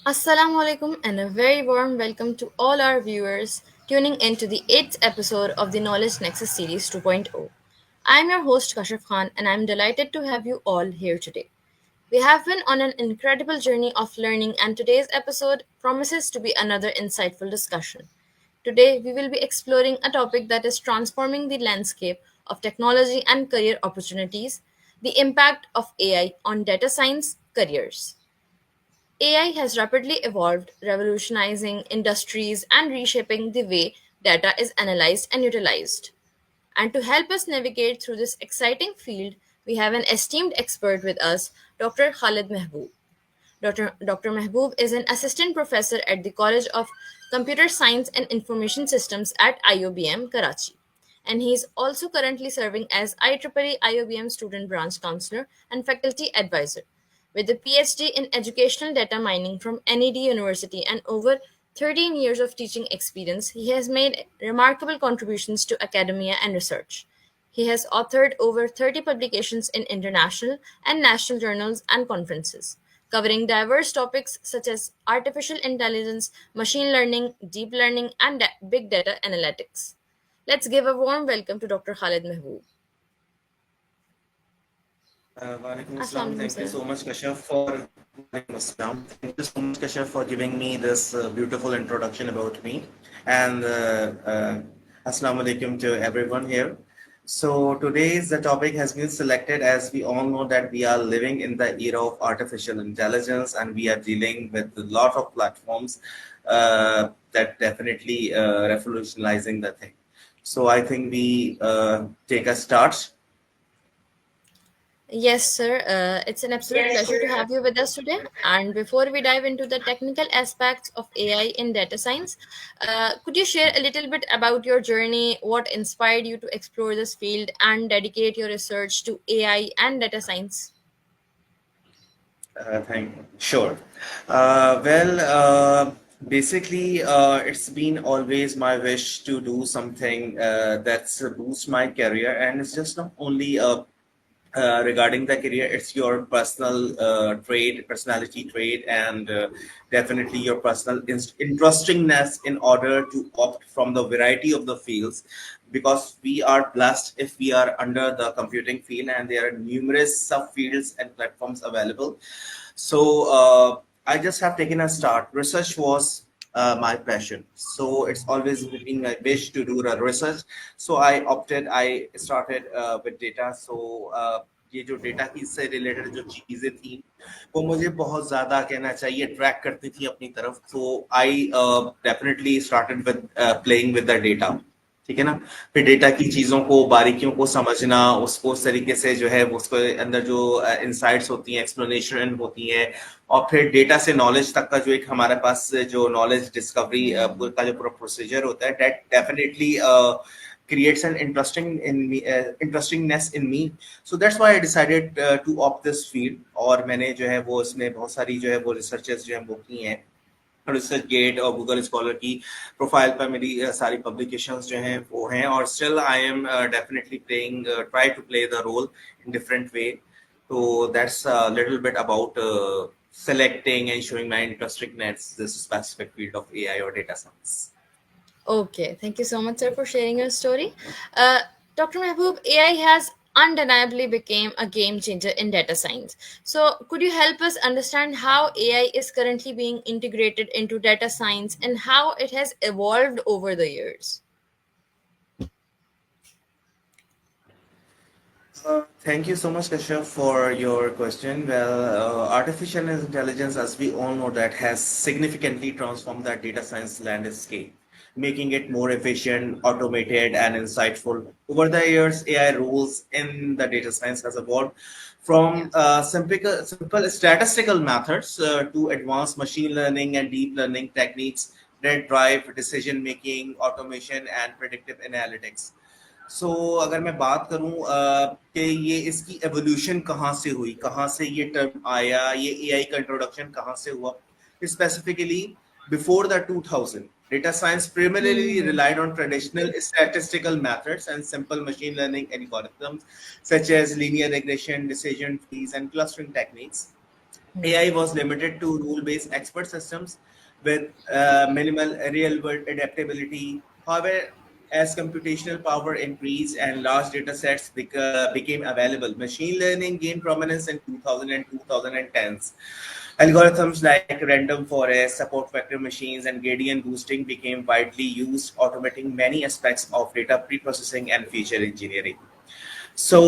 Assalamu alaikum and a very warm welcome to all our viewers tuning in to the 8th episode of the Knowledge Nexus Series 2.0. I'm your host Kashif Khan and I'm delighted to have you all here today. We have been on an incredible journey of learning and today's episode promises to be another insightful discussion. Today we will be exploring a topic that is transforming the landscape of technology and career opportunities, the impact of AI on data science careers. AI has rapidly evolved, revolutionizing industries and reshaping the way data is analyzed and utilized. And to help us navigate through this exciting field, we have an esteemed expert with us, Dr. Khalid Mehboob. Dr. Mehboob is an assistant professor at the College of Computer Science and Information Systems at IOBM, Karachi. And he is also currently serving as IEEE IOBM Student Branch Counselor and Faculty Advisor. With a PhD in Educational Data Mining from NED University and over 13 years of teaching experience, he has made remarkable contributions to academia and research. He has authored over 30 publications in international and national journals and conferences, covering diverse topics such as artificial intelligence, machine learning, deep learning, and big data analytics. Let's give a warm welcome to Dr. Khalid Mehboob. Walaikum Assalam. Assalamu alaikum, Thank you sir. so much, Kashyap, for Walaikum Assalam. Thank you so much, Kashyap, for giving me this beautiful introduction about me. And Assalamu alaikum to everyone here. So today's the topic has been selected as we all know that we are living in the era of artificial intelligence and we are dealing with a lot of platforms that definitely revolutionizing the thing. So I think we take a start. Yes, sir. It's an absolute pleasure to have you with us today. And before we dive into the technical aspects of AI in data science, could you share a little bit about your journey, what inspired you to explore this field and dedicate your research to AI and data science? Thank sure. Well, basically, it's been always my wish to do something that's boost my career, and it's just not only regarding the career, it's your personal trait, personality trait, and definitely your personal interestingness in order to opt from the variety of the fields. Because we are blessed if we are under the computing field, and there are numerous subfields and platforms available. So I just have taken a start. Research was my passion. So it's always been my wish to do the research. So I started with data. So ये जो data की से related जो चीजें थी वो मुझे बहुत ज्यादा कहना चाहिए ट्रैक करती थी अपनी तरफ तो I definitely started with playing with the data ठीक है ना फिर डेटा की चीजों को बारीकियों को समझना उसको उस तरीके से जो है उसको अंदर जो इंसाइट्स होती हैं एक्सप्लेनेशन होती हैं और फिर डेटा से नॉलेज तक का जो एक हमारे पास जो नॉलेज डिस्कवरी का जो पूरा प्रोसीजर होता है that definitely creates an interestingness in me so that's why I decided to opt this field और मैंने जो है वो इसमें बहुत सारी जो है वो रिसर्चेस जो है वो की हैं रिसर्च गेट और गूगल स्कॉलर की प्रोफाइल पर मेरी सारी पब्लिकेशंस जो हैं वो हैं और still I am definitely playing try to play the role in different way so that's a little bit about selecting and showing my interestingness this specific field of AI or data science. Okay, thank you so much, sir, for sharing your story. Dr. Mehboob, AI has undeniably become a game changer in data science. So, could you help us understand how AI is currently being integrated into data science and how it has evolved over the years? Thank you so much, Kashyap, for your question. Well, artificial intelligence, as we all know, that has significantly transformed that data science landscape, making it more efficient, automated, and insightful. Over the years, AI rules in the data science has evolved from simple statistical methods to advanced machine learning and deep learning techniques that drive decision making, automation, and predictive analytics. सो अगर मैं बात करूं कि ये इसकी evolution कहाँ से हुई कहाँ से ये टर्म आया ये एआई का इंट्रोडक्शन कहाँ से हुआ specifically before the 2000 data science primarily Hmm. relied on traditional statistical methods and simple machine learning algorithms such as linear regression decision trees and clustering techniques Hmm. AI was limited to rule-based expert systems with minimal real-world adaptability. However, as computational power increased and large data sets became available, machine learning gained prominence in 2000 and 2010s. Algorithms like random forest, support vector machines, and gradient boosting became widely used, automating many aspects of data preprocessing and feature engineering. सो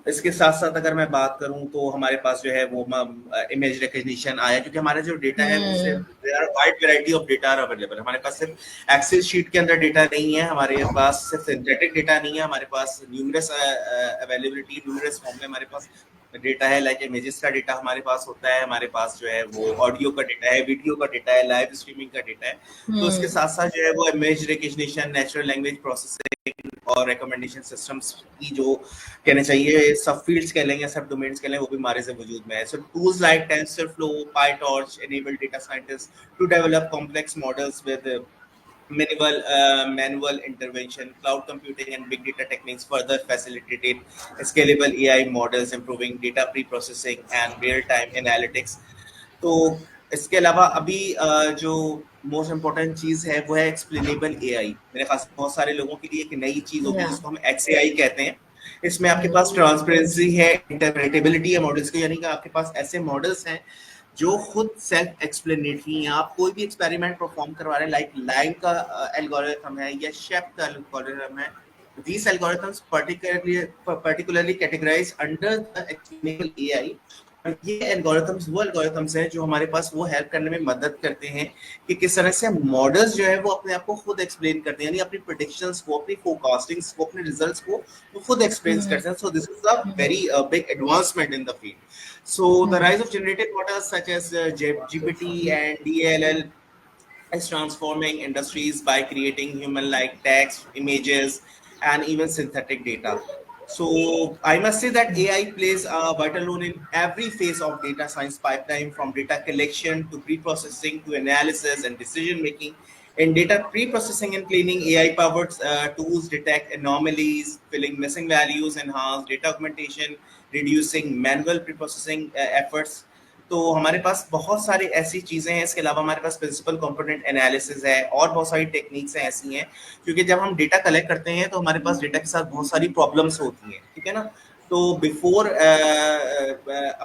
इसके साथ साथ अगर मैं बात करूं तो हमारे पास जो है वो इमेज रिकग्निशन आया, क्योंकि हमारा जो डेटा है वो सिर्फ Hmm. There are wide variety of data are available. हमारे पास सिर्फ एक्सेल शीट के अंदर डेटा नहीं है, हमारे पास सिर्फ सिंथेटिक डेटा नहीं है, हमारे पास न्यूमरस अवेलेबिलिटी न्यूमरस फॉर्म में हमारे पास डेटा है। लाइक इमेजेस का डेटा हमारे पास होता है, हमारे पास जो है वो ऑडियो का डेटा है, वीडियो का डेटा है, लाइव स्ट्रीमिंग का डेटा है। तो इसके Hmm. साथ साथ जो है वो image recognition, natural language processing और रिकमेंडेशन सिस्टम्स की जो कहने चाहिए सब फील्ड्स कह लेंगे, सब डोमेन्स कह लेंगे, वो भी हमारे से वजूद में है। So tools like TensorFlow, PyTorch enable data scientists to develop complex models with minimal manual intervention. Cloud computing and big data techniques further facilitated scalable AI models, improving data pre-processing and real-time analytics. तो इसके अलावा अभी जो most important चीज है वो है explainable AI. मेरे पास बहुत सारे लोगों के लिए एक नई चीज होगी Yeah. जिसको हम एक्स एआई कहते हैं। इसमें आपके Hmm. पास ट्रांसपेरेंसी है, इंटरप्रेटेबिलिटी है मॉडल्स की, यानी कि आपके पास ऐसे मॉडल्स हैं जो खुद सेल्फ एक्सप्लेनेटरी हैं। आप कोई भी एक्सपेरिमेंट परफॉर्म करवा रहे हैं, लाइक लाइन का एल्गोरिथम है या शेप का एल्गोरिथम है, these algorithms particularly categorized under the explainable AI। और ये एल्गोरिथम्स वो एल्गोरिथम्स हैं जो हमारे पास वो हेल्प करने में मदद करते हैं कि किस तरह से मॉडल्स जो है वो अपने आप को खुद एक्सप्लेन करते हैं, यानी अपनी प्रेडिक्शंस को, अपनी फोरकास्टिंग्स को, अपने रिजल्ट्स को वो खुद एक्सप्लेन Hmm. करते हैं। So this is a very big advancement in the field. So the Hmm. rise of generative models such as GPT and DLL is transforming industries by creating human-like text, images, and even synthetic data. So I must say that AI plays a vital role in every phase of data science pipeline, from data collection to pre-processing to analysis and decision making. In data pre-processing and cleaning, AI-powered tools detect anomalies, filling missing values, enhance data augmentation, reducing manual pre-processing efforts। तो हमारे पास बहुत सारी ऐसी चीजें हैं। इसके अलावा हमारे पास प्रिंसिपल कंपोनेंट एनालिसिस है और बहुत सारी टेक्निक्स हैं ऐसी हैं, क्योंकि जब हम डेटा कलेक्ट करते हैं तो हमारे पास डेटा के साथ बहुत सारी प्रॉब्लम्स होती हैं, ठीक है ना। तो before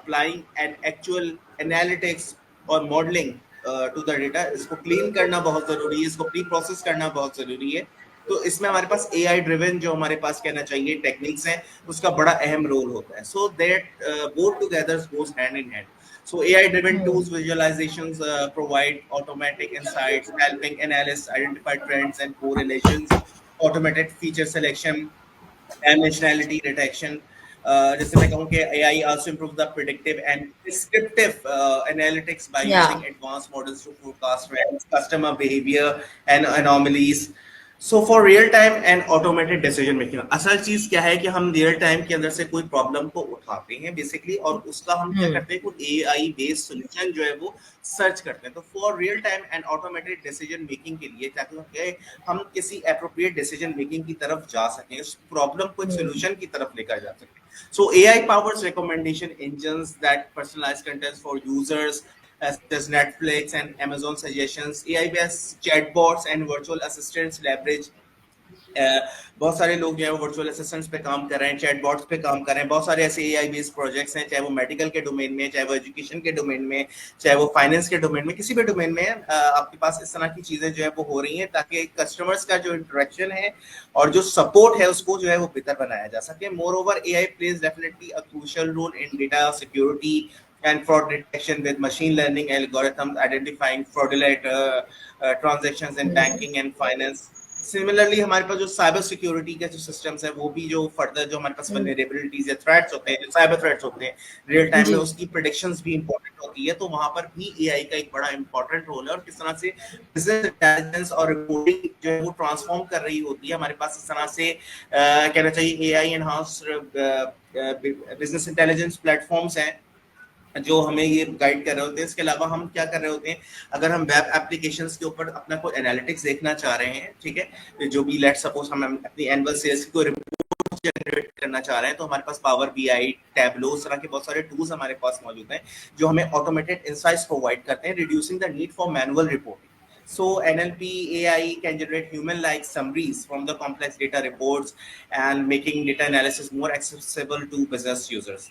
applying an actual analytics और मॉडलिंग टू द डेटा, इसको क्लीन करना बहुत जरूरी है, इसको प्री प्रोसेस करना बहुत जरूरी है। तो इसमें हमारे पास एआई ड्रिवन जो हमारे पास कहना चाहिए टेक्निक्स हैं, उसका बड़ा अहम रोल होता है। So that both together goes hand in hand. So AI-driven Hmm. tools visualizations provide automatic insights, helping analysts identify trends and correlations, automated feature selection, dimensionality detection. जैसे मैं कहूँ कि AI also improves the predictive and descriptive analytics by Yeah. using advanced models to forecast trends, customer behavior, and anomalies. So for real time and automated decision making, असल चीज क्या है कि हम रियल टाइम के अंदर से कोई प्रॉब्लम को उठाते हैं बेसिकली, और उसका हम क्या Hmm. करते हैं, कोई एआई बेस्ड सॉल्यूशन जो है वो सर्च करते हैं। तो for real time and automated decision making के लिए ताकि हम किसी अप्रोप्रिएट डिसीजन मेकिंग की तरफ जा सकें, उस प्रॉब्लम को एक Hmm. सोल्यूशन की तरफ लेकर जा सकें। So AI powers recommendation engines that personalize content for users, such as Netflix and Amazon suggestions. AI-based chatbots and virtual assistants leverage बहुत सारे लोग जो है वो वर्चुअल असिस्टेंट्स पे काम कर रहे हैं, चैटबॉट्स पे काम कर रहे हैं। बहुत सारे ऐसे एआई बेस्ड प्रोजेक्ट्स हैं, चाहे वो मेडिकल के डोमेन में, चाहे वो एजुकेशन के डोमेन में, चाहे वो फाइनेंस के डोमेन में, किसी भी डोमेन में आपके पास इस तरह की चीजें जो है वो हो रही हैं ताकि कस्टमर्स का जो इंटरेक्शन है और जो सपोर्ट है उसको जो है वो बेहतर बनाया जा सके। Moreover AI plays definitely a crucial role in data security and fraud detection with machine learning algorithms identifying fraudulent transactions in Hmm. banking and finance। Similarly हमारे पास जो साइबर सिक्योरिटी के जो सिस्टम्स है वो भी जो फर्दर जो हमारे पास Hmm. वल्नरेबिलिटीज या थ्रेट्स होते हैं, जो साइबर थ्रेट्स होते हैं रियल टाइम में, जी. उसकी प्रेडिक्शंस भी इंपॉर्टेंट होती है। तो वहां पर भी एआई का एक बड़ा इंपॉर्टेंट रोल है, और किस तरह से बिजनेस इंटेलिजेंस और रिपोर्टिंग जो है वो ट्रांसफॉर्म कर रही होती है। हमारे पास इस तरह से कहना चाहिए AI enhance business intelligence platforms हैं जो हमें ये गाइड कर रहे होते हैं। इसके अलावा हम क्या कर रहे होते हैं, अगर हम वेब एप्लीकेशंस के ऊपर अपना कोई एनालिटिक्स देखना चाह रहे हैं, ठीक है, तो जो भी लेट सपोज हम अपनी एनुअल सेल्स की कोई जनरेट करना चाह रहे हैं तो हमारे पास पावर बीआई, टैबलो, इस तरह के बहुत सारे टूल्स हमारे पास मौजूद हैं जो हमें ऑटोमेटेड इंसाइट्स प्रोवाइड करते हैं, reducing the need for manual reporting. So NLP AI can generate human-like summaries from the complex data reports and making data analysis more accessible to business users.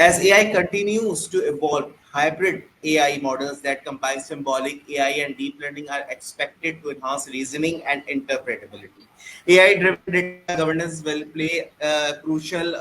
As AI continues to evolve, hybrid AI models that combine symbolic AI and deep learning are expected to enhance reasoning and interpretability. AI-driven data governance will play a crucial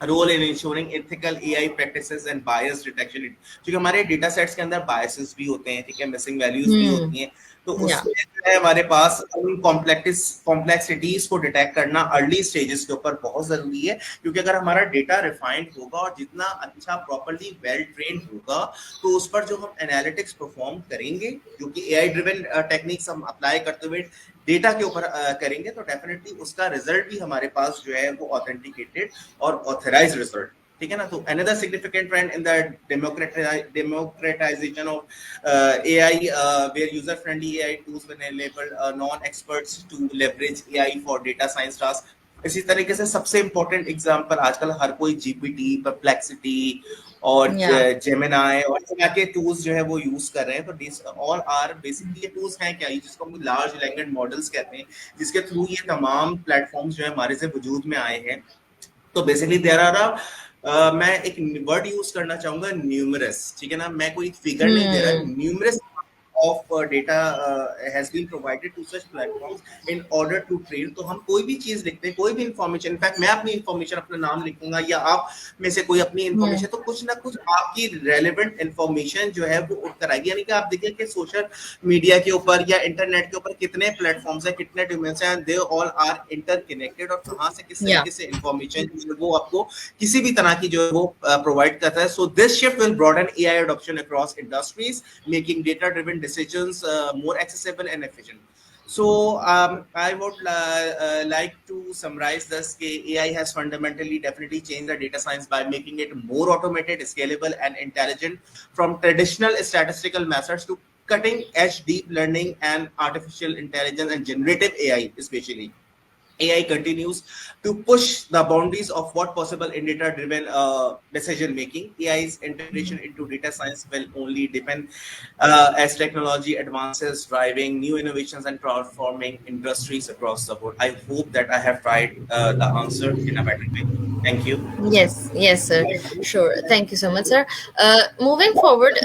role in ensuring ethical AI practices and bias detection. क्योंकि हमारे data sets के अंदर biases भी होते हैं, ठीक है, missing values भी Hmm. होती हैं, तो Yeah. उसमें जो है हमारे पास उन कॉम्प्लेक्सिटीज को डिटेक्ट करना अर्ली स्टेजेस के ऊपर बहुत जरूरी है. क्योंकि अगर हमारा डेटा रिफाइंड होगा और जितना अच्छा प्रॉपर्ली वेल ट्रेन होगा तो उस पर जो हम एनालिटिक्स परफॉर्म करेंगे, जो कि एआई ड्रिवन टेक्निक्स हम अप्लाई करते हुए डेटा के ऊपर करेंगे, तो डेफिनेटली उसका रिजल्ट भी हमारे पास जो है वो ऑथेंटिकेटेड और ऑथराइज्ड रिजल्ट, ठीक है ना. तो another significant trend in the democratization of AI, where user friendly AI tools will enable non experts to leverage AI for data science task. इसी तरीके से सबसे इंपॉर्टेंट एग्जांपल आजकल हर कोई जीपीटी, परप्लेक्सिटी और Yeah. जेमिनाई और इस तरह के टूल्स जो है वो यूज कर रहे हैं. तो दिस ऑल आर बेसिकली ये टूल्स हैं क्या, जिसको हम लार्ज लैंग्वेज मॉडल्स कहते हैं, जिसके थ्रू ये तमाम प्लेटफॉर्म्स जो है हमारे से वजूद में आए हैं. तो बेसिकली देयर आर मैं एक वर्ड यूज करना चाहूंगा, न्यूमरस, ठीक है ना. मैं कोई फिगर नहीं दे रहा, Hmm. Numerous of data has been provided to such platforms in order to train. तो हम कोई भी चीज लिखते हैं, कोई भी इंफॉर्मेशन, इनफैक्ट मैं अपनी इंफॉर्मेशन, अपना नाम लिखूंगा या आप में से कोई अपनी Hmm. इंफॉर्मेशन, तो कुछ ना कुछ आपकी रेलेवेंट इंफॉर्मेशन जो है वो उठकर आएगी. यानी कि आप देखिए कि सोशल मीडिया के ऊपर या इंटरनेट के ऊपर कितने प्लेटफॉर्म्स हैं, कितने डोमेन्स हैं, दे ऑल आर इंटरकनेक्टेड, और कहाँ से किस Yeah. तरीके से इंफॉर्मेशन वो आपको किसी भी तरह की जो है वो प्रोवाइड करता है. So this shift will broaden AI adoption across industries, making data-driven decisions more accessible and efficient. So I would like to summarize this. AI has fundamentally definitely changed the data science by making it more automated, scalable, and intelligent. From traditional statistical methods to cutting edge deep learning and artificial intelligence and generative AI, especially. AI continues to push the boundaries of what possible in data-driven decision making. AI's integration into data science will only depend as technology advances, driving new innovations and transforming industries across the board. I hope that I have tried the answer in a better way. Thank you. Yes, yes, sir. Sure. Thank you so much, sir. Moving forward,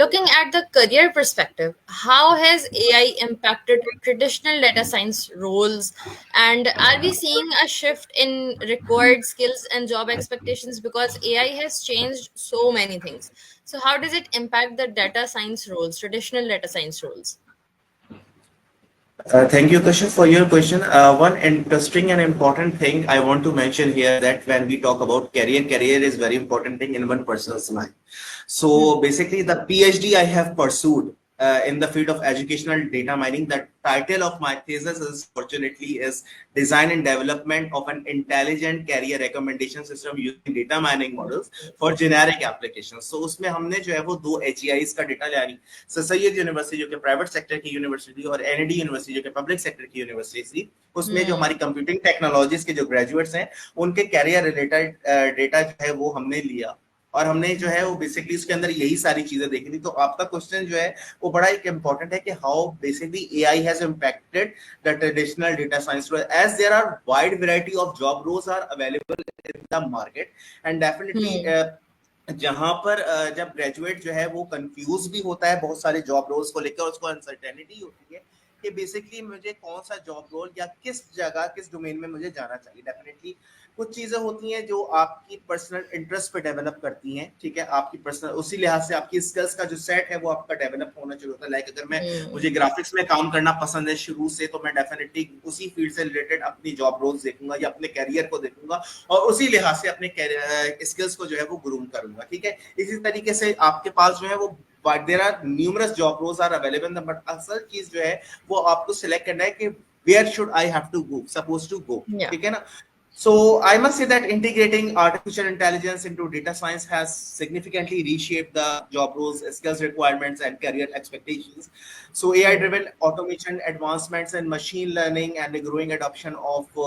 looking at the career perspective, how has AI impacted traditional data science roles? And are we seeing a shift in required skills and job expectations because AI has changed so many things? So, how does it impact the data science roles, traditional data science roles? Thank you, Kashyap, for your question. One interesting and important thing I want to mention here, that when we talk about career is very important thing in one person's life. Hmm. So basically, the PhD I have pursued in the field of educational data mining, the title of my thesis is, fortunately, is design and development of an intelligent career recommendation system using data mining models for generic applications. So उसमें हमने जो है वो दो HEIs का data लिया, sir Syed university जो कि प्राइवेट सेक्टर की यूनिवर्सिटी और एनडी यूनिवर्सिटी जो कि पब्लिक सेक्टर की यूनिवर्सिटी थी, उसमें जो हमारी Hmm. कंप्यूटिंग टेक्नोलॉजीज के जो ग्रेजुएट्स हैं उनके कैरियर रिलेटेड डेटा जो है वो हमने लिया, और हमने जो है वो बेसिकली उसके अंदर यही सारी चीजें देखी थी. तो आपका क्वेश्चन जो है वो बड़ा एक इंपॉर्टेंट है कि how basically AI has impacted the traditional data science role, as there are wide variety of job roles are available in the market. And definitely Hmm. जहां पर जब ग्रेजुएट जो है वो कंफ्यूज भी होता है बहुत सारे जॉब रोल्स को लेकर, उसको अनसर्टेनिटी होती है कि बेसिकली मुझे कौन सा जॉब रोल या किस जगह किस डोमेन में मुझे जाना चाहिए. डेफिनेटली कुछ चीजें होती हैं जो आपकी पर्सनल इंटरेस्ट पे डेवलप करती हैं, ठीक है, आपकी पर्सनल उसी लिहाज से आपकी स्किल्स का जो सेट है वो आपका डेवलप होना चाहिए होता है. लाइक अगर मैं Hmm. मुझे ग्राफिक्स में काम करना पसंद है शुरू से, तो मैं डेफिनेटली उसी फील्ड से रिलेटेड अपनी जॉब रोल्स देखूंगा या अपने कैरियर को देखूंगा और उसी लिहाज से अपने स्किल्स को जो है वो ग्रूम करूंगा, ठीक है. इसी तरीके से आपके पास जो है वो there are numerous job roles are available, but असल चीज जो है वो आपको सिलेक्ट करना है कि where should I have to go, suppose to go, Yeah. ठीक है ना. So I must say that integrating artificial intelligence into data science has significantly reshaped the job roles, skills requirements, and career expectations. So Hmm. AI-driven automation advancements in machine learning and the growing adoption of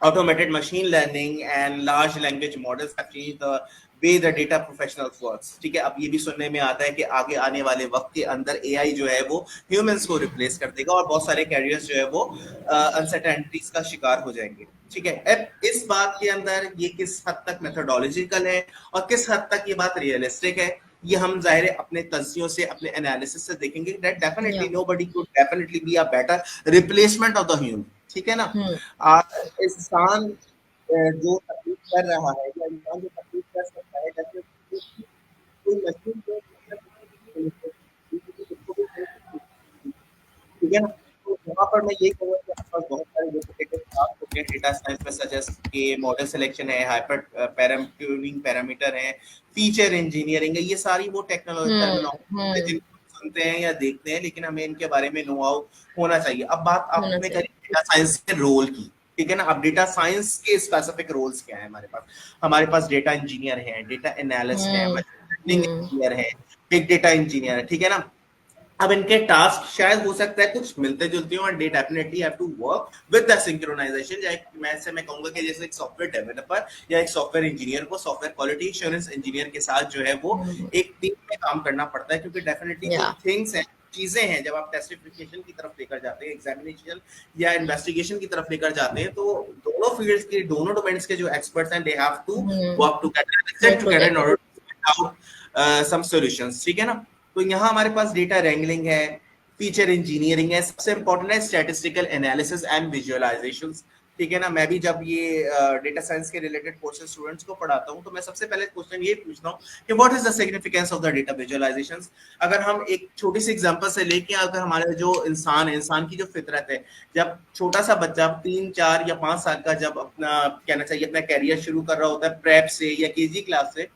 automated machine learning and large language models have changed the way the data professionals works. ठीक है, अब ये भी सुनने में आता है कि आगे आने वाले वक्त के अंदर एआई जो है वो ह्यूमंस को रिप्लेस कर देगा और बहुत सारे कैरियर्स जो है वो अनसर्टेनिटीज का शिकार हो जाएंगे। ठीक है, अब इस बात के अंदर ये किस हद तक मेथोडोलॉजिकल है और किस हद तक ये बात रियलिस्टिक है, ये हम जाहिर है अपने तज्जियों से, अपने एनालिसिस से देखेंगे। That Yeah. Definitely nobody could definitely be a better replacement of the human. ठीक है ना। Hmm. इंसान जो तकलीफ कर रहा है या इंसान जो तकलीफ कर सकता है, जैसे कोई मशीन जो ठीक है ना। तो यहाँ पर मैं यही कहूँगा कि आपके पास बहुत सारे रिपीटेटिव टास्क होते हैं डेटा साइंस में, सच एज के मॉडल सिलेक्शन है, हाइपर ट्यूनिंग पैरामीटर है, फीचर इंजीनियरिंग है। ये सारी वो टेक्नोलॉजी टर्मिनोलॉजी जिनको सुनते हैं या देखते हैं, लेकिन हमें इनके बारे में नो हाउ होना चाहिए। अब बात होना आपने चाहिए। करी डेटा साइंस के रोल की। ठीक है ना। अब डेटा साइंस के स्पेसिफिक रोल्स क्या है हमारे पास डेटा इंजीनियर है, डेटा एनालिस्ट है, Hmm. Machine learning Hmm. Engineer है, बिग डेटा इंजीनियर है। ठीक है ना। अब इनके टास्क शायद हो सकता है कुछ मिलते जुलते हो, and they definitely have to work with the synchronization. मैं कहूंगा कि जैसे एक सॉफ्टवेयर डेवलपर या एक सॉफ्टवेयर इंजीनियर को सॉफ्टवेयर क्वालिटी एश्योरेंस इंजीनियर के साथ जो है वो Hmm. एक टीम में काम करना पड़ता है, क्योंकि डेफिनेटली जो Yeah. थिंग्स हैं, चीजें हैं, जब आप टेस्टिफिकेशन की तरफ लेकर जाते हैं, एग्जामिनेशन या इन्वेस्टिगेशन की तरफ लेकर जाते हैं, तो दोनों फील्ड्स के, दोनों डोमेन्स के जो एक्सपर्ट्स हैं, they have to Hmm. Work together, Work listen together in together. Order to find out some solutions. ठीक है ना। तो यहाँ हमारे पास डेटा रेंगलिंग है, फीचर इंजीनियरिंग है, सबसे इंपॉर्टेंट है स्टैटिस्टिकल एनालिसिस एंड विजुअलाइजेशंस। ठीक है ना। मैं भी जब ये डेटा साइंस के रिलेटेड कोर्सेज स्टूडेंट्स को पढ़ाता हूँ, तो मैं सबसे पहले क्वेश्चन ये पूछता हूँ कि what is the significance of the data visualisations. अगर हम एक छोटी सी एग्जांपल से लेके, अगर हमारे जो इंसान है, इंसान की जो फितरत है, जब छोटा सा बच्चा 3 4 या 5 साल का जब अपना कहना चाहिए अपना कैरियर शुरू कर रहा होता है प्रेप से या केजी क्लास से,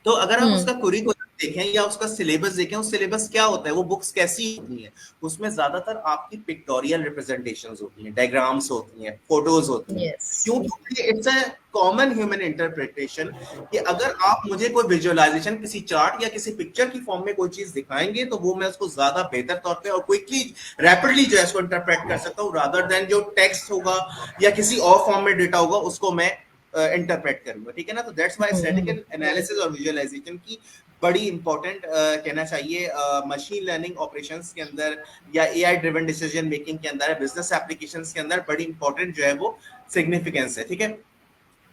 तो अगर आप Hmm. उसका कुरिकुलम देखें या उसका सिलेबस देखें, उस सिलेबस क्या होता है, वो बुक्स कैसी होती हैं, उसमें ज्यादातर आपकी पिक्टोरियल रिप्रेजेंटेशंस होती हैं, डायग्राम्स होती हैं, फोटोज होती हैं। Yes. क्यों? क्योंकि it's a common human interpretation कि अगर आप मुझे कोई विजुअलाइजेशन किसी चार्ट या किसी पिक्चर की फॉर्म में कोई चीज दिखाएंगे, तो वो मैं उसको ज्यादा बेहतर तौर पे और क्विकली रैपिडली जो है उसको इंटरप्रेट कर सकता हूँ, रादर देन जो टेक्स्ट होगा या किसी और फॉर्म में डेटा होगा उसको मैं इंटरप्रेट करूंगा। ठीक है ना। तो that's why Hmm. Static analysis और विजुअलाइजेशन की बड़ी इंपॉर्टेंट कहना चाहिए मशीन लर्निंग ऑपरेशंस के अंदर या एआई ड्रिवन डिसीजन मेकिंग के अंदर, बिजनेस एप्लीकेशंस के अंदर बड़ी इंपॉर्टेंट जो है वो सिग्निफिकेंस है। ठीक है।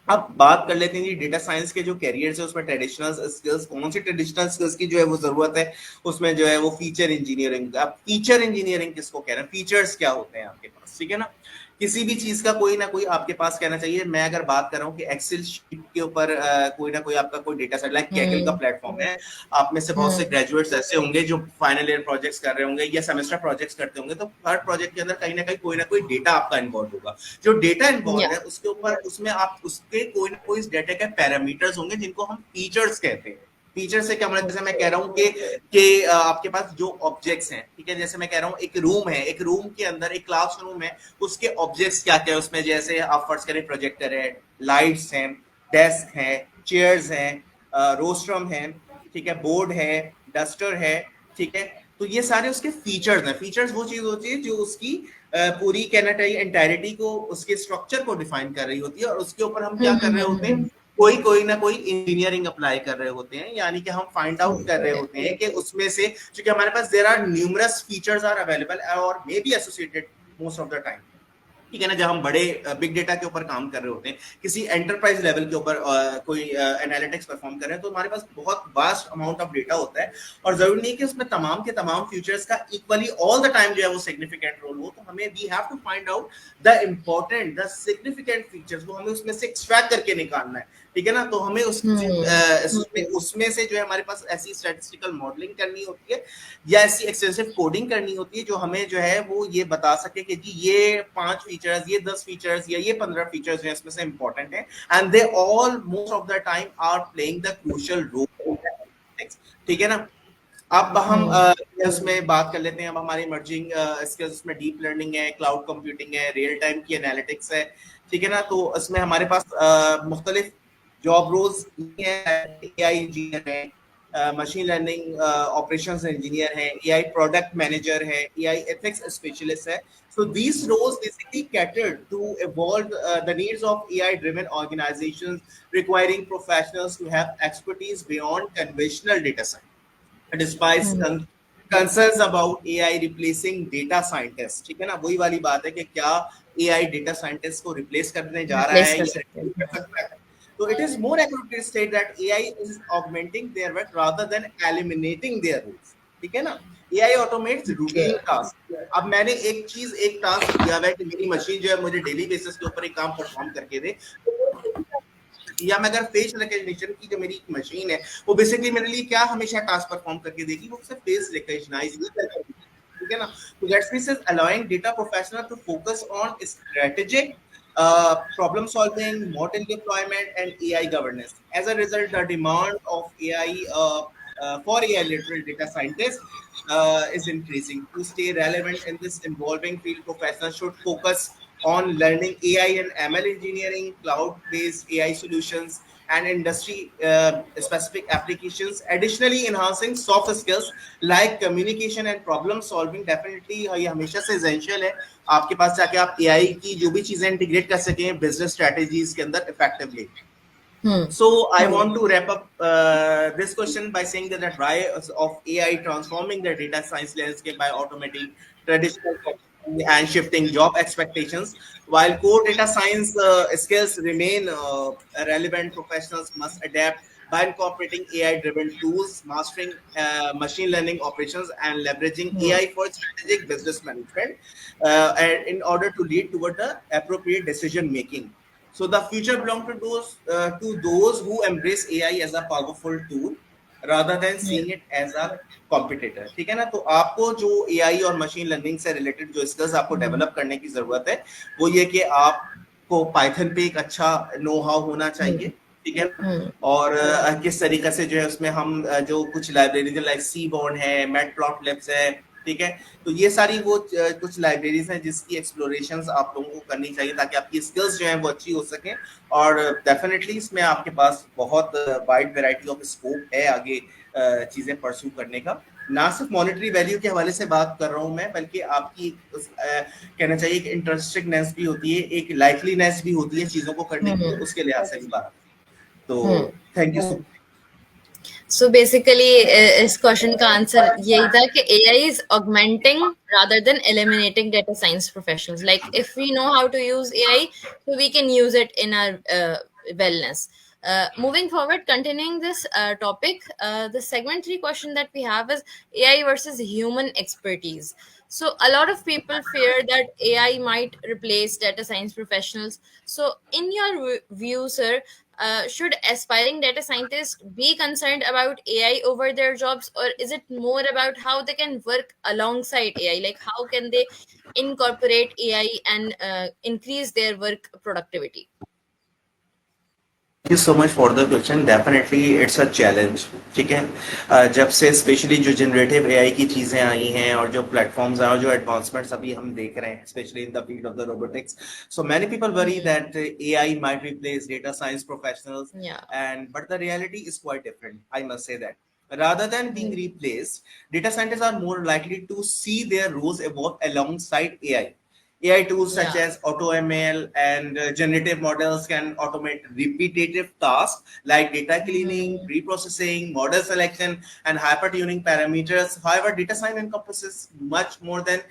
अब बात कर लेते हैं जी डेटा साइंस के जो कैरियर्स है, उसमें ट्रेडिशनल स्किल्स, कौन सी ट्रेडिशनल स्किल्स की जो है वो जरूरत है, उसमें जो है वो फीचर इंजीनियरिंग। अब फीचर इंजीनियरिंग किसको कह रहे हैं, फीचर्स क्या होते हैं आपके पास। ठीक है ना। किसी भी चीज का कोई ना कोई आपके पास कहना चाहिए। मैं अगर बात कर रहा हूँ कि एक्सेल शीट के ऊपर कोई ना कोई आपका कोई डेटा सेट, लाइक कैगल का Hmm. प्लेटफॉर्म है, आप में से बहुत से Hmm. ग्रेजुएट्स ऐसे होंगे जो फाइनल ईयर प्रोजेक्ट्स कर रहे होंगे या सेमेस्टर प्रोजेक्ट्स करते होंगे, तो हर प्रोजेक्ट के अंदर कहीं ना कोई डेटा आपका इन्वॉल्व होगा। जो डेटा इन्वॉल्व Yeah. है उसके ऊपर, उसमें आप उसके कोई ना कोई डेटा के पैरामीटर्स होंगे जिनको हम फीचर्स कहते हैं। फीचर से क्या मतलब, जैसे मैं कह रहा हूँ कि आपके पास जो ऑब्जेक्ट्स हैं, ठीक है, जैसे मैं कह रहा हूँ एक रूम है, एक रूम के अंदर एक क्लासरूम है, उसके ऑब्जेक्ट्स क्या क्या है उसमें, जैसे आप फर्ज करें प्रोजेक्टर है, लाइट्स हैं, डेस्क है, चेयर्स हैं, रोस्ट्रम है, ठीक है, बोर्ड है, डस्टर है। ठीक है। तो ये सारे उसके फीचर्स हैं। फीचर्स वो चीज होती है जो उसकी पूरी कहना चाहिए एंटायरिटी को, उसके स्ट्रक्चर को डिफाइन कर रही होती है, और उसके ऊपर हम क्या कर रहे होते हैं, कोई कोई ना कोई इंजीनियरिंग अप्लाई कर रहे होते हैं, यानी कि हम फाइंड आउट कर रहे होते हैं कि उसमें से, क्योंकि हमारे पास there are numerous features are available और maybe associated most of the time. ठीक है ना। जब हम बड़े बिग डेटा के ऊपर काम कर रहे होते हैं, किसी एंटरप्राइज लेवल के ऊपर कोई एनालिटिक्स परफॉर्म कर रहे हैं, तो हमारे पास बहुत वास्ट अमाउंट ऑफ डेटा होता है, और जरूरी नहीं कि उसमें तमाम के तमाम फीचर्स का इक्वली ऑल द टाइम जो है वो सिग्निफिकेंट रोल हो। तो हमें we have to find out the important, the significant features, वो हमें उसमें से एक्सट्रैक्ट करके निकालना है। ठीक है ना। तो हमें Hmm. उसमें से जो है हमारे पास ऐसी स्टैटिस्टिकल मॉडलिंग करनी होती है या ऐसी एक्सटेंसिव कोडिंग करनी होती है जो हमें जो है वो ये बता सके कि जी ये 5 फीचर्स, ये 10 फीचर्स या ये 15 फीचर्स जो है इसमें से इंपॉर्टेंट है, and they all most of the time are playing the crucial role. ठीक है ना। अब हम Hmm. उसमें बात कर लेते हैं। अब हमारी इमर्जिंग स्किल्स, उसमें डीप लर्निंग है, क्लाउड कंप्यूटिंग है, रियल टाइम की एनालिटिक्स है। ठीक है ना। तो इसमें हमारे पास मुख्तलिफ जॉब रोल्स है, एआई इंजीनियर है, मशीन लर्निंग ऑपरेशंस इंजीनियर है, एआई प्रोडक्ट मैनेजर है, एआई एथिक्स स्पेशलिस्ट है. So these roles basically cater to evolve the needs of AI-driven organizations requiring professionals to have expertise beyond conventional data science. Despite Hmm. concerns about AI replacing data scientists, ठीक है ना, वही वाली बात है कि क्या AI data scientists को replace करने जा रहा रिप्लेस है कर या सकते replace कर हैं. सकता है. So it is more accurate to state that AI is augmenting their work rather than eliminating their roles. ठीक है ना. AI automates Okay. routine tasks. अब मैंने एक टास्क दिया हुआ है कि मेरी मशीन जो है मुझे डेली बेसिस के ऊपर एक काम परफॉर्म करके दे, या मैं अगर फेस रिकग्निशन की जो मेरी मशीन है वो बेसिकली मेरे लिए क्या हमेशा टास्क परफॉर्म करके देगी, वो सिर्फ फेस रिकग्नाइज ही करेगी. ठीक है ना. तो that's means is allowing data professional to focus on strategic problem solving, model deployment, and AI governance. As a result, the demand of AI for AI literal data scientists is increasing. To stay relevant in this evolving field, professionals should focus on learning AI and ML engineering, cloud-based AI solutions, and industry-specific applications. Additionally, enhancing soft skills like communication and problem solving definitely ये हमेशा से essential है. आपके पास जाके आप AI की जो भी चीजें इंटीग्रेट कर सकें business strategies के अंदर effectively. Hmm. So I want to wrap up this question by saying that the rise of AI transforming the data science landscape by automating traditional processes and shifting job expectations. While core data science skills remain relevant, professionals must adapt by incorporating AI-driven tools, mastering machine learning operations, and leveraging Hmm. AI for strategic business management, and in order to lead toward the appropriate decision making. So the future belongs to those who embrace AI as a powerful tool rather than Yeah. seeing it as a competitor. ठीक है ना. तो आपको जो AI और machine learning से related जो skills आपको Hmm. डेवलप करने की जरूरत है वो ये कि आपको पाइथन पे एक अच्छा नो हाउ होना Hmm. चाहिए. ठीक है. Hmm. और किस तरीके से जो है उसमें हम जो कुछ लाइब्रेरीज लाइक सी बॉर्न है, मैटप्लॉटलिब्स है. ठीक है. तो ये सारी वो कुछ लाइब्रेरीज हैं जिसकी एक्सप्लोरेशंस आप लोगों को करनी चाहिए ताकि आपकी स्किल्स जो हैं वो अच्छी हो सकें. और डेफिनेटली इसमें आपके पास बहुत वाइड वैरायटी ऑफ स्कोप है आगे चीजें परस्यू करने का. ना सिर्फ मॉनेटरी वैल्यू के हवाले से बात कर रहा हूं मैं, बल्कि आपकी कहना चाहिए एक इंटरेस्टिंगनेस भी होती है, एक लाइकलीनेस भी होती है चीजों को करने की, तो Hmm. उसके लिहाज से भी बात. तो Hmm. Thank you so. So basically, इस क्वेश्चन का आंसर यही था कि AI is augmenting rather than eliminating data science professionals. Like if we know how to use AI, so we can use it in our wellness. Moving forward, continuing this topic, the segment three question that we have is AI versus human expertise. So a lot of people fear that AI might replace data science professionals. So in your view, sir, should aspiring data scientists be concerned about AI over their jobs, or is it more about how they can work alongside AI? Like, how can they incorporate AI and increase their work productivity? Thank you so much for the question. Definitely it's a challenge. ठीक है. जब से specially जो generative AI की चीजें आई हैं और जो प्लेटफॉर्म्स हैं और जो एडवांसमेंट्स अभी हम देख रहे हैं specially in the field of the robotics, so many people worry Hmm. That AI might replace data science professionals, Yeah. and but the reality is quite different, I must say that. Rather than being Hmm. replaced, data scientists are more likely to see their roles evolve alongside AI. AI tools such Yeah. as AutoML and generative models can automate repetitive tasks like data cleaning, Hmm. pre-processing, model selection, and hyper-tuning parameters. However, data science encompasses much more than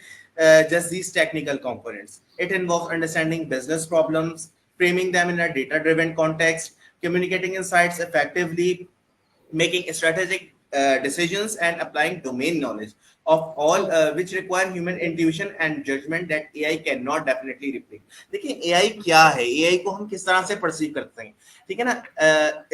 just these technical components. It involves understanding business problems, framing them in a data-driven context, communicating insights effectively, making strategic decisions, and applying domain knowledge of all True. which require human intuition and judgment that AI cannot definitely replace. देखिए AI क्या है, AI को हम किस तरह से perceive करते हैं. ठीक है ना.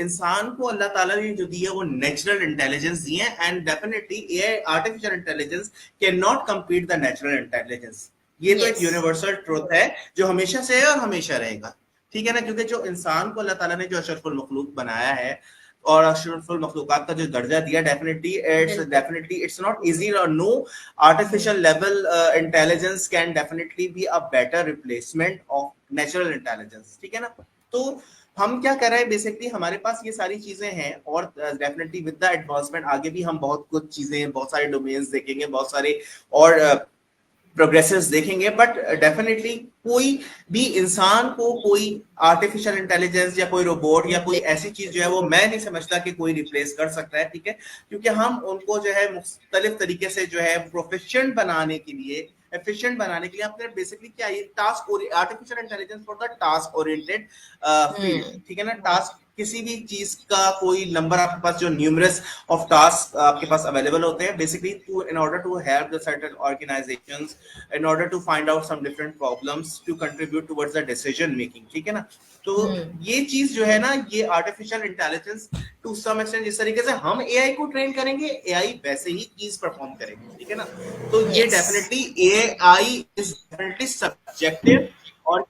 इंसान को अल्लाह ताला ने जो दी है वो नेचुरल इंटेलिजेंस दी है, and definitely AI artificial intelligence can not compete the natural intelligence. ये तो एक Yes. यूनिवर्सल ट्रुथ है जो हमेशा से है और हमेशा रहेगा. ठीक है ना. क्योंकि जो इंसान को अल्लाह ताला ने जो अशरफुल मखलूक बनाया है और अशरफुल मखलूकात का जो दर्जा दिया, बिल्कुल. डेफिनेटली इट्स नॉट इजी और no Hmm. Artificial level intelligence can definitely be a better replacement of natural intelligence. ठीक है ना. तो हम क्या कर रहे हैं बेसिकली, हमारे पास ये सारी चीजें हैं और डेफिनेटली विद द एडवांसमेंट आगे भी हम बहुत कुछ चीजें, बहुत सारे डोमेन्स देखेंगे, बहुत सारे और प्रोग्रेसेस देखेंगे, बट डेफिनेटली कोई भी इंसान को कोई आर्टिफिशियल इंटेलिजेंस या कोई रोबोट या कोई रिप्लेस। ऐसी चीज जो है वो मैं नहीं समझता कि कोई रिप्लेस कर सकता है, ठीक है। क्योंकि हम उनको जो है मुख्तलिफ तरीके से जो है प्रोफेशनल बनाने के लिए, एफिशिएंट बनाने के लिए आपने बेसिकली क्या, ये टास्क और artificial intelligence for the task oriented field, hmm. ठीक है ना। टास्क किसी भी चीज का कोई नंबर आपके पास जो न्यूमरस ऑफ टास्क आपके पास अवेलेबल होते हैं basically to in order to help the certain organizations, in order to find out some different problems to contribute towards the decision making, ठीक है ना। तो हम्म। ये चीज जो है ना, ये artificial intelligence to some extent जिस तरीके से हम एआई को ट्रेन करेंगे, एआई वैसे ही चीज परफॉर्म करेगी, ठीक है ना। तो ये yes. Definitely AI is definitely subjective और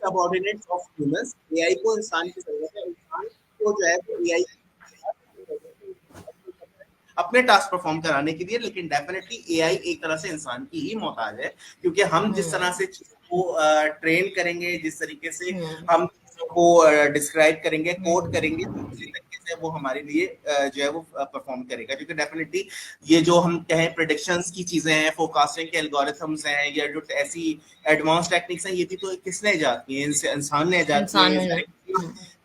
सबऑर्डिनेट ऑफ ह्यूमंस। एआई को इंसान की जरूरत है, इंसान को जो है तो एआई अपने टास्क परफॉर्म कराने के लिए, लेकिन डेफिनेटली एआई एक तरह से इंसान की ही मोहताज है, क्योंकि हम जिस तरह हम्म। से चीजों को ट्रेन करेंगे, जिस तरीके से हम्म। हम चीजों को डिस्क्राइब करेंगे, कोड करेंगे, उसी तरीके से वो हमारे लिए जो है वो परफॉर्म करेगा। क्योंकि डेफिनेटली ये जो हम कहें प्रेडिक्शंस की चीजें हैं, फोरकास्टिंग के एल्गोरिथम्स हैं, या जो ऐसी एडवांस टेक्निक्स हैं, ये भी तो किसने इजाद की है, इंसान ने इजाद की इंसानों है। ने।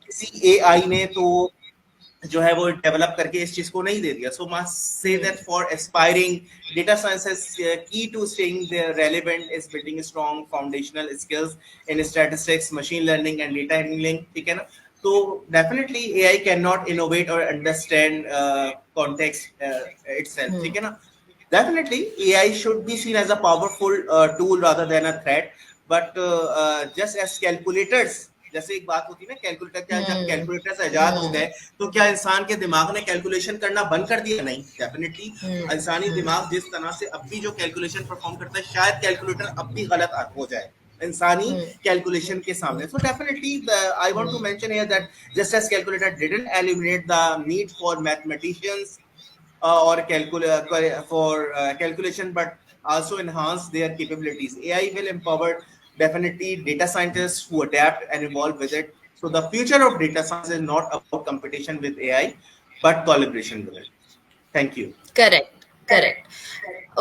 किसी एआई ने तो जो है वो डेवलप करके इस चीज को नहीं दे दिया। So must say that hmm. For aspiring data science is key to staying relevant is building strong foundational skills in statistics, machine learning and data handling, ठीक है ना। तो definitely AI can not innovate और understand context itself, ठीक हम्म। है ना। Definitely, AI should be seen as a powerful tool rather than a threat. But just as calculators, जैसे एक बात होती है ना कैलकुलेटर, क्या जब हम्म। कैलकुलेटर्स आजाद हो हम्म। गए तो क्या इंसान के दिमाग ने कैलकुलेशन करना बंद कर दिया? नहीं, डेफिनेटली हम्म। इंसानी दिमाग जिस तरह से अब भी जो कैलकुलेशन परफॉर्म करता है, शायद कैलकुलेटर अब भी गलत हो जाए इंसानी हम्म। कैलकुलेशन के सामने। So definitely I want to हम्म। Mention here that just as calculator didn't eliminate the need for mathematicians or for calculation, but also enhance their capabilities. AI will empower definitely data scientists who adapt and evolve with it. So the future of data science is not about competition with AI, but collaboration with it. Thank you. Correct. Correct.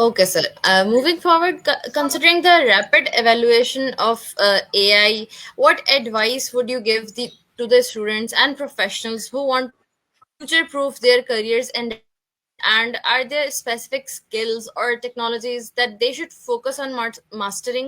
Okay, sir. Moving forward, considering the rapid evaluation of AI, what advice would you give to the students and professionals who want to future-proof their careers and are there specific skills or technologies that they should focus on mastering?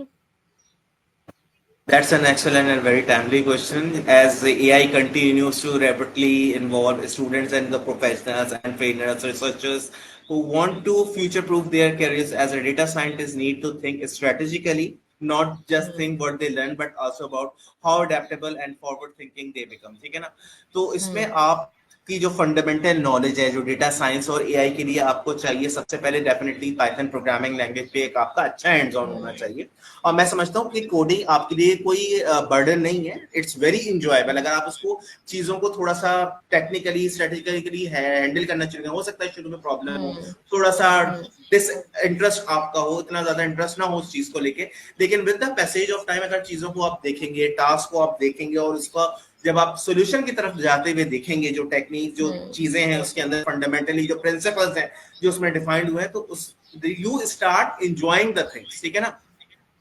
That's an excellent and very timely question. As the AI continues to rapidly involve students and the professionals and trainers, researchers who want to future-proof their careers as a data scientist need to think strategically, not just Hmm. think what they learn, but also about how adaptable and forward-thinking they become. ठीक है ना? तो इसमें Hmm. आप की जो fundamental knowledge है जो डेटा साइंस और एआई के लिए आपको चाहिए, सबसे पहले डेफिनेटली पाइथन प्रोग्रामिंग लैंग्वेज पे एक आपका अच्छा हैंड्स ऑन होना Hmm. चाहिए। और मैं समझता हूँ कि कोडिंग आपके लिए कोई बर्डन नहीं है, इट्स वेरी इंजॉयबल। अगर आप उसको चीजों को थोड़ा सा टेक्निकली स्ट्रेटेजिकली हैंडल करना चाहिए, हो सकता है शुरू में प्रॉब्लम हो, Hmm. थोड़ा सा Hmm. डिस इंटरेस्ट आपका हो, इतना ज्यादा इंटरेस्ट ना हो उस चीज को लेके, लेकिन with the passage of time अगर चीजों को आप देखेंगे, टास्क को आप देखेंगे और उसका जब आप सॉल्यूशन की तरफ जाते हुए देखेंगे, जो टेक्निक जो Hmm. चीजें हैं उसके अंदर फंडामेंटली जो प्रिंसिपल्स हैं जो उसमें डिफाइंड हुए हैं, तो उस you start enjoying the things, ठीक है ना।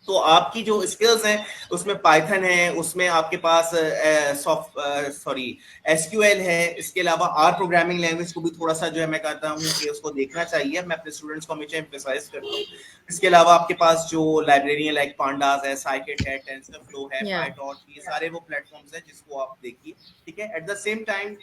तो आपकी जो स्किल्स हैं उसमें पाइथन है, उसमें आपके पास सॉरी एसक्यूएल है, इसके अलावा आर प्रोग्रामिंग लैंग्वेज को भी थोड़ा सा जो है मैं कहता हूँ कि उसको देखना चाहिए, मैं अपने स्टूडेंट्स को हमेशा एम्फेसाइज करता हूँ। इसके अलावा आपके पास जो लाइब्रेरी है लाइक पांडास है, साइकिट है, टेंसरफ्लो है, Yeah. पाइटॉर्च, ये सारे वो प्लेटफॉर्म्स हैं जिसको आप देखिए, ठीक है। At the same time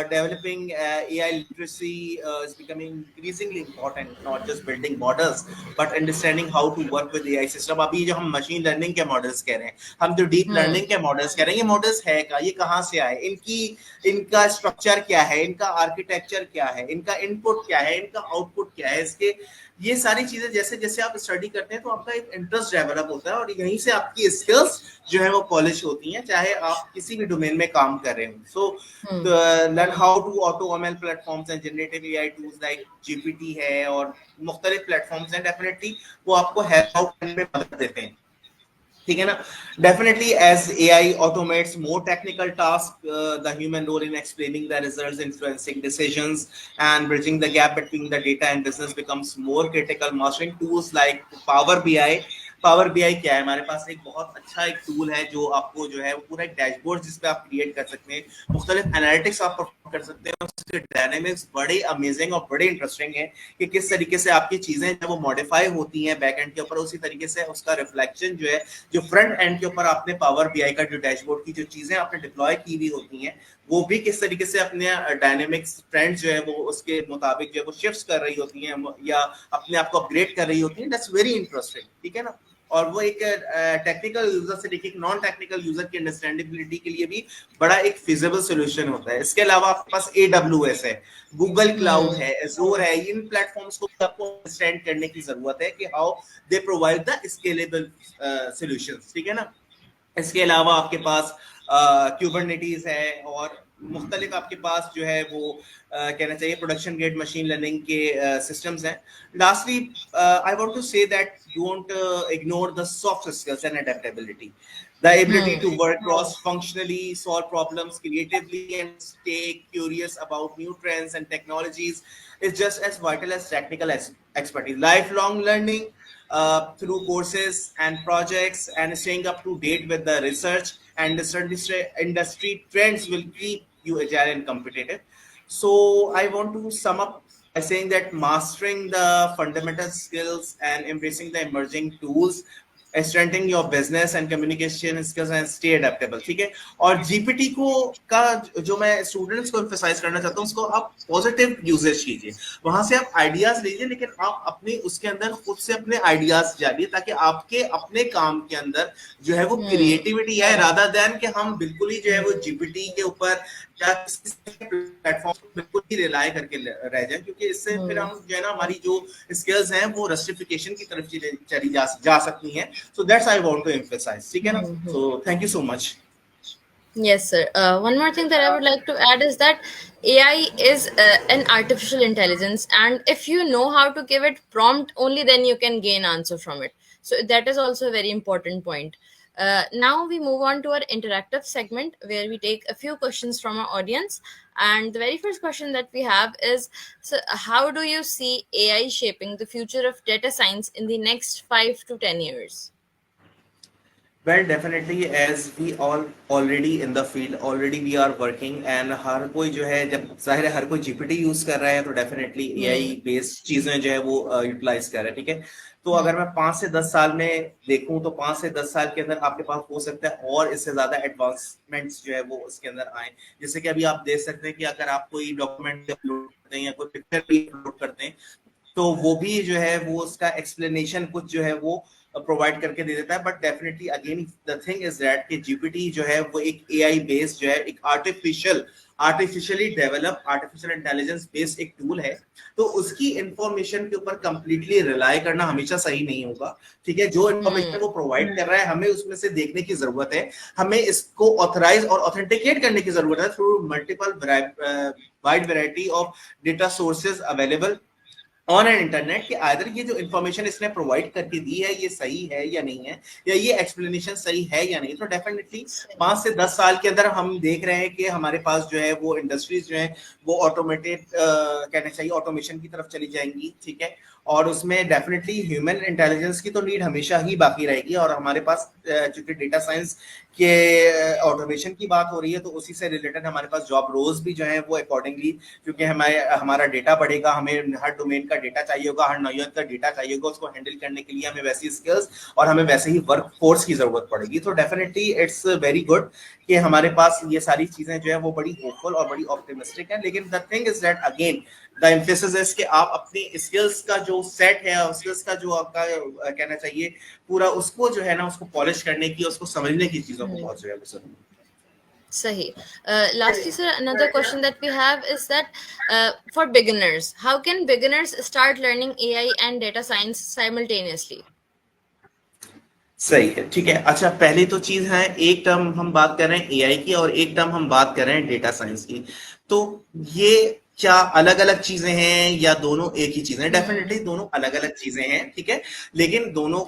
developing AI literacy is becoming increasingly important, not just building models, but understanding how to work with AI system. अभी जो हम मशीन लर्निंग के मॉडल्स कह रहे हैं, हम जो डीप Hmm. लर्निंग के मॉडल्स कह रहे हैं, ये मॉडल्स है का, ये कहाँ से आए, इनकी इनका स्ट्रक्चर क्या है, इनका आर्किटेक्चर क्या है, इनका इनपुट क्या है, इनका आउटपुट क्या है, इसके ये सारी चीजें जैसे जैसे आप स्टडी करते हैं तो आपका एक इंटरेस्ट डेवलप होता है और यहीं से आपकी स्किल्स जो है वो पॉलिश होती हैं, चाहे आप किसी भी डोमेन में काम कर रहे हो। सो Hmm. learn how to auto ML platforms and generative AI tools like GPT है और मुख्तलिफ प्लेटफॉर्म्स हैं, डेफिनेटली वो आपको हेल्प आउट करने में मदद देते हैं। ठीक है ना. Definitely, as AI automates more technical tasks, the human role in explaining the results, influencing decisions, and bridging the gap between the data and business becomes more critical. Mastering tools like Power BI. Power BI क्या है? हमारे पास एक बहुत अच्छा एक tool है जो आपको जो है वो पूरा एक डैशबोर्ड जिसपे आप क्रिएट कर सकते हैं, मुख्तलिफ एनालिटिक्स आप परफॉर्म कर सकते हैं. उसके डायनेमिक्स बड़े अमेजिंग और बड़े इंटरेस्टिंग है कि किस तरीके से आपकी चीजें जब वो मॉडिफाई होती हैं बैक एंड के ऊपर, उसी तरीके से उसका रिफ्लेक्शन जो है जो फ्रंट एंड के ऊपर आपने पावर बीआई का जो डैशबोर्ड की जो चीजें आपने डिप्लॉय की हुई होती हैं वो भी किस तरीके से अपने डायनेमिक्स ट्रेंड जो है वो उसके मुताबिक जो है वो शिफ्ट कर रही होती हैं या अपने आप को अपग्रेड कर रही होती हैं. That's very interesting. ठीक है ना. और वो एक टेक्निकल यूजर से लेके नॉन टेक्निकल यूजर की अंडरस्टैंडेबिलिटी के लिए भी बड़ा एक फिजिबल सोल्यूशन होता है. इसके अलावा आपके पास AWS है, गूगल क्लाउड Hmm. है, एज़ोर है. इन प्लेटफॉर्म्स को आपको अंडरस्टैंड करने की जरूरत है कि how they provide the scalable solutions. ठीक है ना. इसके अलावा आपके पास क्यूबरनेटीज है और मुख्तलिफ आपके पास जो है वो कहना चाहिए प्रोडक्शन ग्रेड मशीन लर्निंग के सिस्टम्स हैं. Lastly I want to say that don't ignore the soft skills and adaptability. The ability Hmm. to work cross-functionally, solve problems creatively, and stay curious about new trends and technologies is just as vital as technical expertise. Lifelong learning through courses and projects and staying up to date with the research and the industry trends will keep you agile and competitive. So I want to sum up by saying that mastering the fundamental skills and embracing the emerging tools, strengthening your business and communication skills and stay adaptable. ठीक है. और GPT को का जो मैं students को emphasise करना चाहता हूँ उसको आप पॉजिटिव यूजेज कीजिए. वहां से आप आइडियाज लीजिए लेकिन आप अपने उसके अंदर खुद से अपने आइडियाज डालिए ताकि आपके अपने काम के अंदर जो है वो Hmm. क्रिएटिविटी आए, रादर देन कि हम बिल्कुल ही जो है वो जीपीटी के ऊपर या प्लेटफॉर्म बिल्कुल ही रिलाय करके रह जाए, क्योंकि इससे फिर Hmm. हम जो है ना हमारी जो स्किल्स हैं वो रस्टिफिकेशन की तरफ चली जा सकती हैं. So that's I want to emphasize. ठीक है ना. Hmm. So thank you so much. Yes, sir. One more thing that I would like to add is that AI is an artificial intelligence, and if you know how to give it prompt, only then you can gain answer from it. So that is also a very important point. Now we move on to our interactive segment where we take a few questions from our audience. And the very first question that we have is, so how do you see AI shaping the future of data science in the next 5 to 10 years? Well, definitely, as we all already in the field, already we are working, and हर कोई जो है जब जाहिर है हर कोई GPT use कर रहा है तो डेफिनेटली एआई Hmm. बेस्ड चीजें जो है वो यूटिलाइज कर रहा है. ठीक है. तो अगर Hmm. मैं 5 से 10 साल में देखूं तो 5 से 10 साल के अंदर आपके पास हो सकता है और इससे ज्यादा एडवांसमेंट्स जो है वो उसके अंदर आए. जैसे कि अभी आप देख सकते हैं कि अगर आप कोई डॉक्यूमेंट अपलोड करते हैं या कोई पिक्चर भी अपलोड करते हैं तो वो भी जो है वो उसका एक्सप्लेनेशन कुछ जो है वो प्रोवाइड करके दे देता है. But definitely again the thing is that कि जीपीटी जो है वो एक एआई बेस्ड जो है एक artificially develop artificial intelligence based एक टूल है. तो उसकी इंफॉर्मेशन के ऊपर कंप्लीटली रिलाई करना हमेशा सही नहीं होगा. ठीक है. जो इंफॉर्मेशन वो Hmm. प्रोवाइड कर रहा है हमें उसमें से देखने की जरूरत है. हमें इसको ऑथराइज और ऑथेंटिकेट करने की जरूरत है through multiple wide variety of data sources available on an internet. कि आइदर ये जो इन्फॉर्मेशन इसने प्रोवाइड करके दी है ये सही है या नहीं है, या ये एक्सप्लेनेशन सही है या नहीं. तो डेफिनेटली 5 से 10 साल के अंदर हम देख रहे हैं कि हमारे पास जो है वो इंडस्ट्रीज जो है वो ऑटोमेटेड कहना चाहिए ऑटोमेशन की तरफ चली जाएंगी. ठीक है. और उसमें डेफिनेटली ह्यूमन इंटेलिजेंस की तो नीड हमेशा ही बाकी रहेगी. और हमारे पास चूंकि डेटा साइंस के ऑटोमेशन की बात हो रही है तो उसी से रिलेटेड हमारे पास जॉब रोल्स भी जो है वो अकॉर्डिंगली, क्योंकि हमारा डेटा बढ़ेगा, हमें हर डोमेन का डेटा चाहिए होगा, हर नौयत का डेटा चाहिए होगा, उसको हैंडल करने के लिए हमें वैसी स्किल्स और हमें वैसे ही वर्क फोर्स की जरूरत पड़ेगी. तो डेफिनेटली इट्स वेरी गुड कि हमारे पास ये सारी चीजें जो है वो बड़ी होपफुल और बड़ी ऑप्टिमिस्टिक है. लेकिन the thing is that again the emphasis is कि आप अपनी स्किल्स का जो सेट है, स्किल्स का जो आपका कहना चाहिए पूरा उसको जो है ना उसको पॉलिश करने की, उसको समझने की चीजों को Hmm. बहुत जो है वो जरूरी है. Sahi. Lastly, sir, another question that we have is that for beginners, how can beginners start learning AI and data science simultaneously? सही है. ठीक है. अच्छा, पहली तो चीज है, एक टर्म हम बात कर रहे हैं एआई की और एक टर्म हम बात कर रहे हैं डेटा साइंस की. तो ये क्या अलग अलग चीजें हैं या दोनों एक ही चीजें हैं? Hmm. डेफिनेटली दोनों अलग अलग चीजें हैं, ठीक है। लेकिन दोनों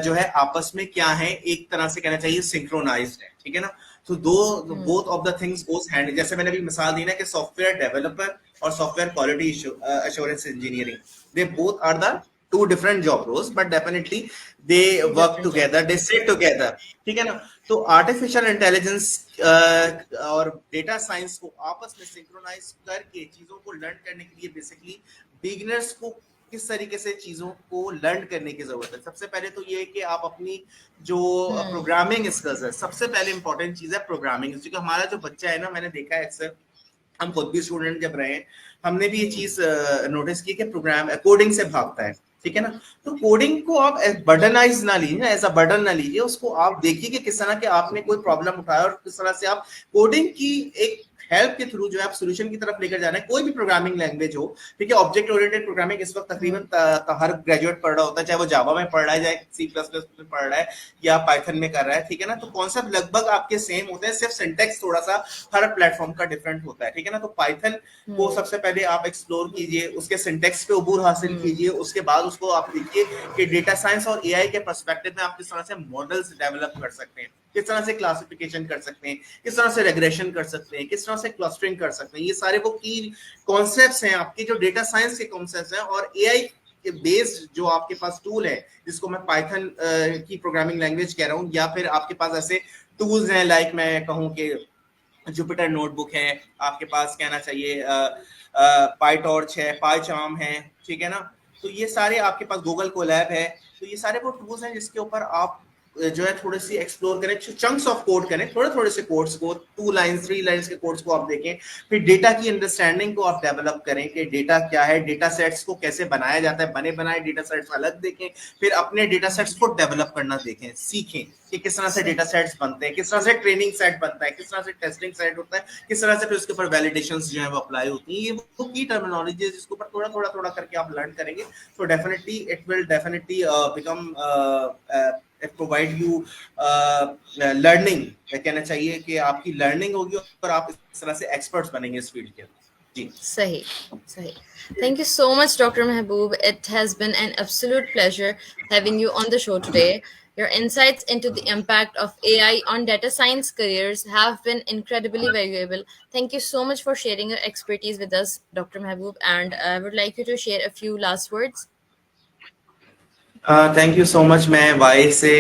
जो है आपस में क्या है, एक तरह से कहना चाहिए सिंक्रोनाइज्ड है, ठीक है ना। तो दो Hmm. Both of the things goes hand, जैसे मैंने अभी मिसाल दी ना कि सॉफ्टवेयर डेवलपर और software quality assurance engineering, they both are the two different job roles, but definitely they Two work different job together, they roles. Sit together, ठीक है ना। तो आर्टिफिशियल इंटेलिजेंस और डेटा साइंस को आपस में सिंक्रोनाइज करके चीजों को लर्न करने के लिए बेसिकली बिगिनर्स को किस तरीके से चीजों को लर्न करने की जरूरत है। सबसे पहले तो ये है कि आप अपनी जो Hmm. प्रोग्रामिंग स्किल्स है, सबसे पहले इंपॉर्टेंट चीज है प्रोग्रामिंग, क्योंकि हमारा जो बच्चा है ना, मैंने देखा है अक्सर, हम खुद भी स्टूडेंट जब रहे हैं, हमने भी ये चीज नोटिस की कि प्रोग्राम कोडिंग से भागता है, ठीक है ना। तो कोडिंग को आप बर्डनाइज ना लीजिए, ऐसा बर्डन ना लीजिए उसको। आप देखिए कि किस तरह के आपने कोई प्रॉब्लम उठाया और किस तरह से आप कोडिंग की एक हेल्प के थ्रू जो है आप सोल्यूशन की तरफ लेकर जाना है। कोई भी प्रोग्रामिंग लैंग्वेज हो, ठीक है, ऑब्जेक्ट ओरिएंटेड प्रोग्रामिंग इस वक्त तकरीबन Hmm. हर ग्रेजुएट पढ़ रहा होता है, चाहे वो जावा में पढ़ रहा है, चाहे सी प्लस प्लस में पढ़ रहा है या पाइथन में कर रहा है, ठीक है ना। तो कॉन्सेप्ट लगभग आपके सेम होते हैं, सिर्फ सिंटेक्स थोड़ा सा हर प्लेटफॉर्म का डिफरेंट होता है, ठीक है ना। तो पाइथन को Hmm. सबसे पहले आप एक्सप्लोर कीजिए, उसके सिंटेक्स पे उबूर हासिल Hmm. कीजिए, उसके बाद उसको आप देखिए कि डेटा साइंस और एआई के पर्सपेक्टिव में आप किस तरह से मॉडल्स डेवलप कर सकते हैं, किस तरह से क्लासिफिकेशन कर सकते हैं, किस तरह से रेग्रेशन कर सकते हैं, किस तरह से क्लस्टरिंग कर सकते हैं। ये सारे वो की कॉन्सेप्ट्स हैं आपके, जो डेटा साइंस के कॉन्सेप्ट्स हैं। और एआई के बेस्ड जो आपके पास टूल है, जिसको मैं पाइथन की प्रोग्रामिंग लैंग्वेज कह रहा हूँ, या फिर आपके पास ऐसे टूल्स हैं, लाइक मैं कहूँ कि जुपिटर नोटबुक है आपके पास, कहना चाहिए पाईटॉर्च है, पाईचार्म है, ठीक है ना। तो ये सारे आपके पास, गूगल कोलैब है। तो ये सारे वो टूल्स हैं जिसके ऊपर आप जो है थोड़ी सी एक्सप्लोर करें, चंक्स ऑफ कोड करें, थोड़े थोड़े से कोड्स को, 2 लाइन्स 3 लाइन्स के कोड्स को आप देखें। फिर डेटा की अंडरस्टैंडिंग को आप डेवलप करें कि डेटा क्या है, डेटा सेट्स को कैसे बनाया जाता है, बने बनाए डेटा सेट्स अलग देखें। फिर अपने डेटा सेट्स को डेवलप करना देखें, सीखें कि किस तरह से So, डेटा सेट्स बनते हैं, किस तरह से ट्रेनिंग सेट बनता है, किस तरह से टेस्टिंग सेट होता है, किस तरह से फिर उसके ऊपर वैलिडेशंस जो है वो अप्लाई होती है। ये वो की टर्मिनोलॉजी है जिसके ऊपर थोड़ा थोड़ा थोड़ा करके आप लर्न करेंगे, तो definitely it will definitely become it provide you learning, कहना चाहिए कि आपकी लर्निंग होगी और आप इस तरह से एक्सपर्ट्स बनेंगे इस फील्ड के। जी। Sahi, Sahi. Thank you so much, Dr. Mehboob. It has been an absolute pleasure having you on the show today. Your insights into the impact of AI on data science careers have been incredibly valuable. Thank you so much for sharing your expertise with us, Dr. Mehboob. And I would like you to share a few last words. Thank you so much. मैं Y से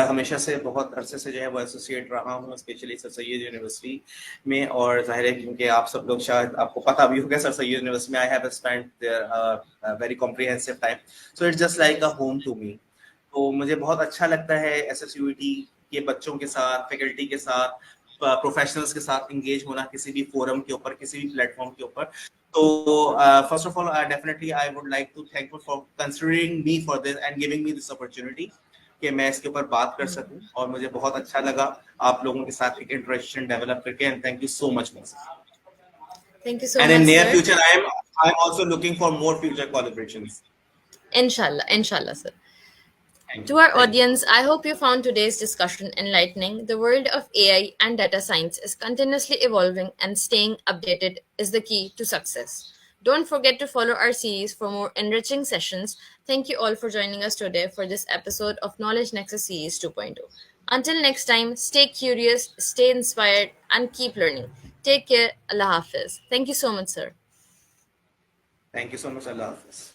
हमेशा से बहुत अरसे से जो है वो एसोसिएट रहा हूँ, स्पेशली सर सैयद यूनिवर्सिटी में। और जाहिर है क्योंकि आप सब लोग, शायद आपको पता भी होगा, सर सैयद यूनिवर्सिटी में I have spent there very comprehensive time, so it's just like a home to me. तो मुझे बहुत अच्छा लगता है एसएसयूईटी के बच्चों के साथ, फैकल्टी के साथ, प्रोफेशनल्स के साथ इंगेज होना, किसी भी फोरम के ऊपर, किसी भी प्लेटफॉर्म के ऊपर। तो first of all definitely I would like to thank you for considering me for this and giving me this opportunity कि मैं इसके ऊपर बात कर Hmm. सकूं। और मुझे बहुत अच्छा लगा आप लोगों के साथ एक इंटरेक्शन डेवलप करके, and thank you so much. Thank you so And in much, near sir. future, I'm also looking for more future collaborations. Inshallah, inshallah, sir. Thank To you. our Thank you. audience, I hope you found today's discussion enlightening. The world of AI and data science is continuously evolving, and staying updated is the key to success. Don't forget to follow our series for more enriching sessions. Thank you all for joining us today for this episode of Knowledge Nexus Series 2.0. Until next time, stay curious, stay inspired, and keep learning. Take care. Allah Hafiz. Thank you so much, sir. Thank you so much. Allah Hafiz.